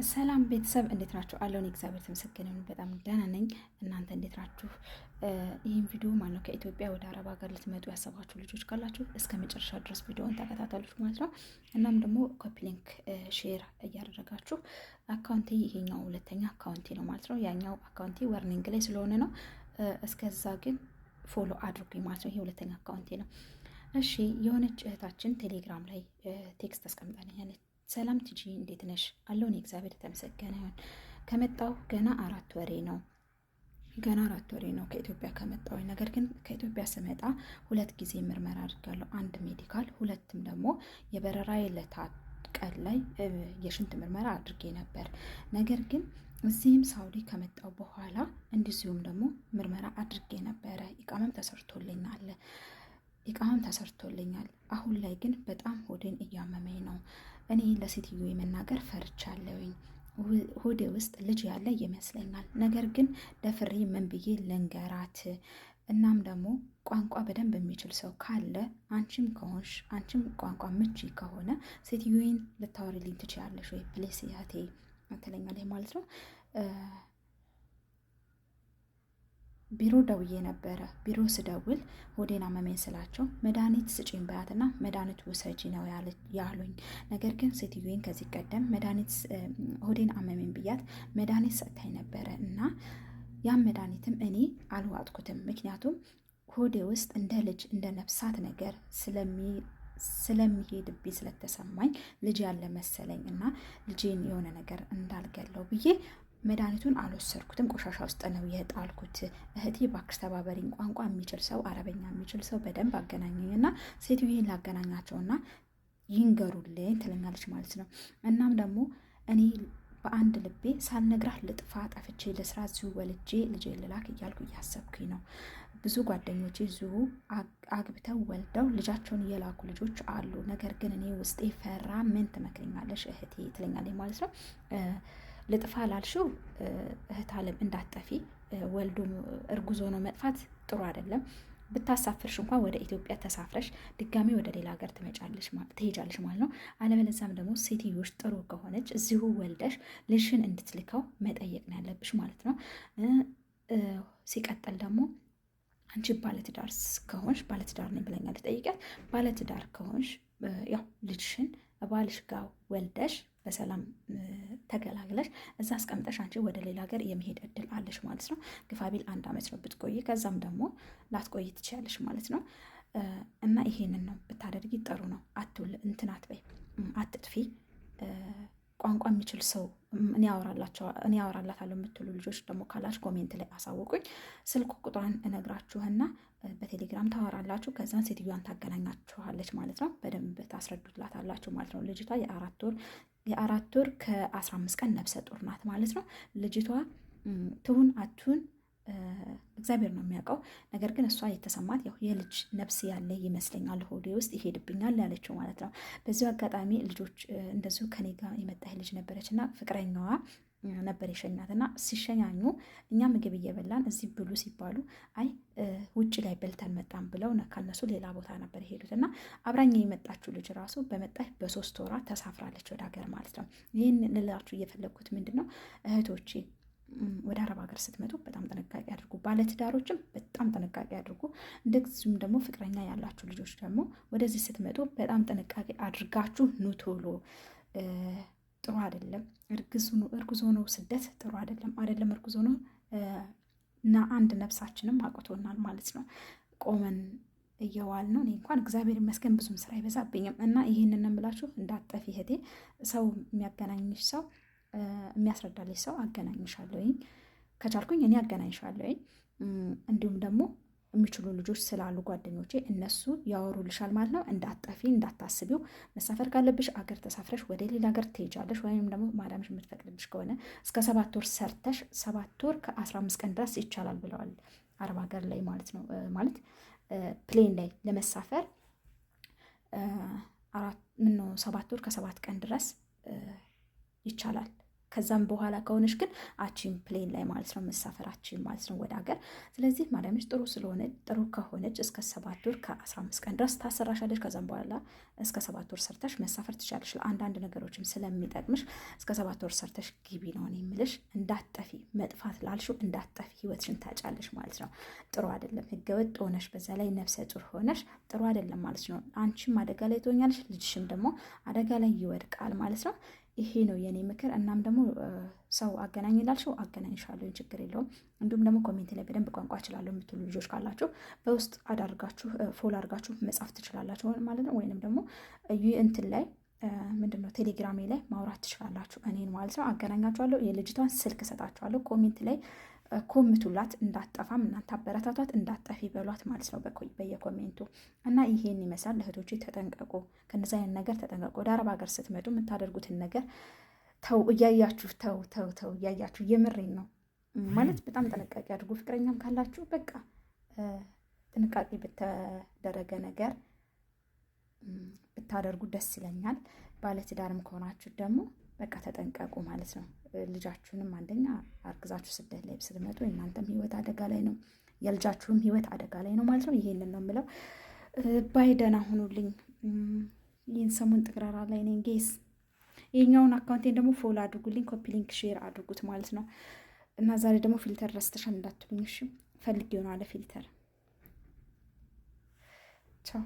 ሰላም ቤተሰብ እንዴት ናችሁ? አለውን እግዚአብሔር ተመሰገነ ይሁን በጣም ደህና ነኝ። እናንተ እንዴት ናችሁ? ይህን ቪዲዮ ማለት ከኢትዮጵያ ወደ አረብ ሀገር ልትመጡ ያሰባችሁ ልጆች ካላችሁ እስከ መጨረሻ ድረስ ቪዲዮውን ተከታተሉት ማለት ነው። እናም ደግሞ ኮፒ ሊንክ ሼር እያደረጋችሁ አካውንቴ ይሄኛው ሁለተኛ አካውንቴ ነው ማለት ነው። ያኛው አካውንቴ ወርኒንግ ላይ ስለሆነ ነው። እስከዛ ግን ፎሎ አድርጉኝ ማለት ነው። ይሄ ሁለተኛ አካውንቴ ነው። እሺ የሆነች እህታችን ቴሌግራም ላይ ቴክስት አስቀምጣልኛለች። ሰላም ቲጂ እንዴት ነሽ? አለውን እግዚአብሔር የተመሰገነ ይሁን። ከመጣሁ ገና 4 ወሬ ነው ከኢትዮጵያ ከመጣሁ። ነገር ግን ከኢትዮጵያ ስመጣ 2 ጊዜ ምርመራ አድርጋለሁ። 1 ሜዲካል፣ 2ም ደግሞ የበረራ የለታ ቀን ላይ የሽንት ምርመራ አድርጌ ነበር። ነገር ግን እዚህም ሳውዲ ከመጣሁ በኋላ እንደዚሁም ደግሞ ምርመራ አድርጌ ነበረ። ኢቃማም ተሰርቶልኛል። አሁን ላይ ግን በጣም ሆዴን እያመመኝ ነው። እኔ ለሴትዮ የመናገር ፈርቻለሁኝ። ሆዴ ውስጥ ልጅ ያለ ይመስለኛል። ነገር ግን ደፍሬ ምን ብዬ ልንገራት? እናም ደግሞ ቋንቋ በደንብ የሚችል ሰው ካለ አንቺም ቋንቋ ምቺ ከሆነ ሴትዮን ልታወሪልኝ ትችያለሽ ወይ ፕሌስ ያቴ ትለኛለች ማለት ነው። ቢሮ ደውዬ ነበረ። ቢሮ ስደውል ሆዴን አመመኝ ስላቸው መድኃኒት ስጪኝ በያትና መድኃኒት ውሰጂ ነው ያሉኝ። ነገር ግን ሴትዮን ከዚህ ቀደም መድኃኒት ሆዴን አመመኝ ብያት መድኃኒት ሰጥታኝ ነበረ እና ያን መድኃኒትም እኔ አልዋጥኩትም። ምክንያቱም ሆዴ ውስጥ እንደ ልጅ እንደ ነፍሳት ነገር ስለሚሄድብኝ ስለተሰማኝ ልጅ ያለ መሰለኝ እና ልጄን የሆነ ነገር እንዳልገለው ብዬ መድኃኒቱን አልወሰድኩትም። ቆሻሻ ውስጥ ነው የጣልኩት። እህቴ እባክሽ ተባበሪኝ፣ ቋንቋ የሚችል ሰው አረበኛ የሚችል ሰው በደንብ አገናኘኝና ሴትዮን ላገናኛቸውና ይንገሩልኝ ትለኛለች ማለት ነው። እናም ደግሞ እኔ በአንድ ልቤ ሳልነግራት ልጥፋ፣ ጠፍቼ ለስራ እዚሁ ወልጄ ልጄ ልላክ እያልኩ እያሰብኩኝ ነው። ብዙ ጓደኞቼ እዚሁ አግብተው ወልደው ልጃቸውን እየላኩ ልጆች አሉ። ነገር ግን እኔ ውስጤ ፈራ። ምን ትመክሪኛለሽ እህቴ ትለኛለች ማለት ነው። ልጥፋ ላልሽው እህት አለም እንዳትጠፊ። ወልዶ እርጉዞ ነው መጥፋት ጥሩ አይደለም። ብታሳፍርሽ እንኳን ወደ ኢትዮጵያ ተሳፍረሽ ድጋሚ ወደ ሌላ ሀገር ትሄጃለሽ ማለት ነው። አለበለዚያም ደግሞ ሴትዮሽ ጥሩ ከሆነች እዚሁ ወልደሽ ልጅሽን እንድትልከው መጠየቅ ነው ያለብሽ ማለት ነው። ሲቀጥል ደግሞ አንቺ ባለትዳር ከሆንሽ ባለትዳር ነኝ ብለኛለች፣ ጠይቂያት። ባለትዳር ከሆንሽ ያው ልጅሽን ባልሽ ጋር ወልደሽ በሰላም ተገላግለሽ እዛ አስቀምጠሽ አንቺ ወደ ሌላ ሀገር የመሄድ እድል አለሽ ማለት ነው። ግፋቢል 1 ዓመት ነው ብትቆይ፣ ከዛም ደግሞ ላትቆይ ትችያለሽ ማለት ነው። እና ይሄንን ነው ብታደርጊ ጥሩ ነው። እንትን አትበይ፣ አትጥፊ። ቋንቋ የሚችል ሰው እኔ ያወራላታለሁ የምትሉ ልጆች ደግሞ ካላችሁ ኮሜንት ላይ አሳውቁኝ። ስልክ ቁጥሯን እነግራችሁና በቴሌግራም ታወራላችሁ። ከዛን ሴትዮዋን ታገናኛችኋለች ማለት ነው። በደንብ ታስረዱላታላችሁ ማለት ነው። ልጅቷ የ4 ወር ከ15 ቀን ነፍሰ ጡር ናት ማለት ነው። ልጅቷ ትሁን አቱን እግዚአብሔር ነው የሚያውቀው። ነገር ግን እሷ የተሰማት ያው የልጅ ነፍስ ያለ ይመስለኛል፣ ሆዴ ውስጥ ይሄድብኛል ያለችው ማለት ነው። በዚሁ አጋጣሚ ልጆች እንደዚሁ ከኔ ጋር የመጣች ልጅ ነበረች እና ፍቅረኛዋ ነበር የሸኛት እና ሲሸኛኙ እኛ ምግብ እየበላን እዚህ ብሉ ሲባሉ አይ ውጭ ላይ በልተን መጣን ብለው ከነሱ ሌላ ቦታ ነበር የሄዱት እና አብራኛ የመጣችው ልጅ ራሱ በመጣች በ3 ወራት ተሳፍራለች ወደ ሀገር ማለት ነው። ይህን ልላችሁ እየፈለግኩት ምንድን ነው እህቶቼ ወደ አረብ ሀገር ስትመጡ በጣም ጥንቃቄ አድርጉ። ባለትዳሮችም በጣም ጥንቃቄ አድርጉ። እንደዚሁም ደግሞ ፍቅረኛ ያላችሁ ልጆች ደግሞ ወደዚህ ስትመጡ በጣም ጥንቃቄ አድርጋችሁ ኑ ቶሎ። ጥሩ አይደለም። እርጉዝ ሆኖ ስደት ጥሩ አይደለም። እርጉዝ ሆኖ እና አንድ ነፍሳችንም አቅቶናል ማለት ነው። ቆመን እየዋል ነው። እኔ እንኳን እግዚአብሔር ይመስገን ብዙም ስራ አይበዛብኝም እና ይህንን እምላችሁ እንዳትጠፊ እህቴ። ሰው የሚያገናኝሽ ሰው የሚያስረዳልሽ ሰው አገናኝሻለሁኝ። ከቻልኩኝ እኔ አገናኝሻለሁኝ። እንዲሁም ደግሞ የሚችሉ ልጆች ስላሉ ጓደኞቼ እነሱ ያወሩልሻል ማለት ነው። እንዳትጠፊ፣ እንዳታስቢው። መሳፈር ካለብሽ አገር ተሳፍረሽ ወደ ሌላ ሀገር ትሄጃለሽ። ወይም ደግሞ ማዳምሽ የምትፈቅድልሽ ከሆነ እስከ 7 ወር ሰርተሽ 7 ወር ከ15 ቀን ድረስ ይቻላል ብለዋል አረብ ሀገር ላይ ማለት ነው። ማለት ፕሌን ላይ ለመሳፈር 7 ወር ከ7 ቀን ድረስ ይቻላል ከዛም በኋላ ከሆነች ግን አቺን ፕሌን ላይ ማለት ነው መሳፈራችን ማለት ነው ወደ ሀገር። ስለዚህ ማዳምሽ ጥሩ ስለሆነ ጥሩ ከሆነች እስከ 7 ወር ከ15 ቀን ድረስ ታሰራሻለች። ከዛም በኋላ እስከ 7 ወር ሰርተሽ መሳፈር ትችላለሽ። ለአንዳንድ ነገሮችም ስለሚጠቅምሽ እስከ 7 ወር ሰርተሽ ግቢ ነው የምልሽ። እንዳትጠፊ፣ መጥፋት ላልሽው እንዳትጠፊ፣ ህይወትሽን ታጫለሽ ማለት ነው። ጥሩ አይደለም። ህገወጥ ሆነሽ በዛ ላይ ነፍሰ ጡር ሆነሽ ጥሩ አይደለም ማለት ነው። አንቺም አደጋ ላይ ትሆኛለሽ፣ ልጅሽም ደግሞ አደጋ ላይ ይወድቃል ማለት ነው። ይሄ ነው የኔ ምክር። እናም ደግሞ ሰው አገናኝ ላልሽው አገናኝሻለሁ፣ ችግር የለውም። እንዲሁም ደግሞ ኮሜንት ላይ በደንብ ቋንቋ እችላለሁ የምትሉ ልጆች ካላችሁ በውስጥ አዳርጋችሁ ፎሎ አድርጋችሁ መጻፍ ትችላላችሁ ማለት ነው። ወይንም ደግሞ እንትን ላይ ምንድነው ቴሌግራሜ ላይ ማውራት ትችላላችሁ እኔን ማለት ነው። አገናኛችኋለሁ። የልጅቷን ስልክ እሰጣችኋለሁ። ኮሜንት ላይ ኮምቱላት፣ እንዳትጠፋም እናንተ አበረታቷት፣ እንዳትጠፊ በሏት ማለት ነው በየኮሜንቱ። እና ይሄን ይመስላል እህቶቼ፣ ተጠንቀቁ፣ ከነዚ አይነት ነገር ተጠንቀቁ። ወደ አረብ ሀገር ስትመጡ የምታደርጉትን ነገር ተው፣ እያያችሁ ተው እያያችሁ፣ የምሬን ነው ማለት በጣም ጥንቃቄ አድርጉ። ፍቅረኛም ካላችሁ በቃ ጥንቃቄ በተደረገ ነገር ብታደርጉ ደስ ይለኛል። ባለትዳርም ከሆናችሁ ደግሞ በቃ ተጠንቀቁ ማለት ነው። ልጃችሁንም አንደኛ አርግዛችሁ ስደት ላይ ስትመጡ እናንተም ህይወት አደጋ ላይ ነው፣ የልጃችሁም ህይወት አደጋ ላይ ነው ማለት ነው። ይሄንን ነው የምለው። ባይደና ሁኑልኝ። ይህን ሰሞን ጥቅራራ ላይ ነኝ ጌስ። ይሄኛውን አካውንቴን ደግሞ ፎሎ አድርጉልኝ፣ ኮፒ ሊንክ ሼር አድርጉት ማለት ነው። እና ዛሬ ደግሞ ፊልተር ረስተሻል እንዳትሉኝ እሺ። ፈልጌ ሆነ አለ ፊልተር። ቻው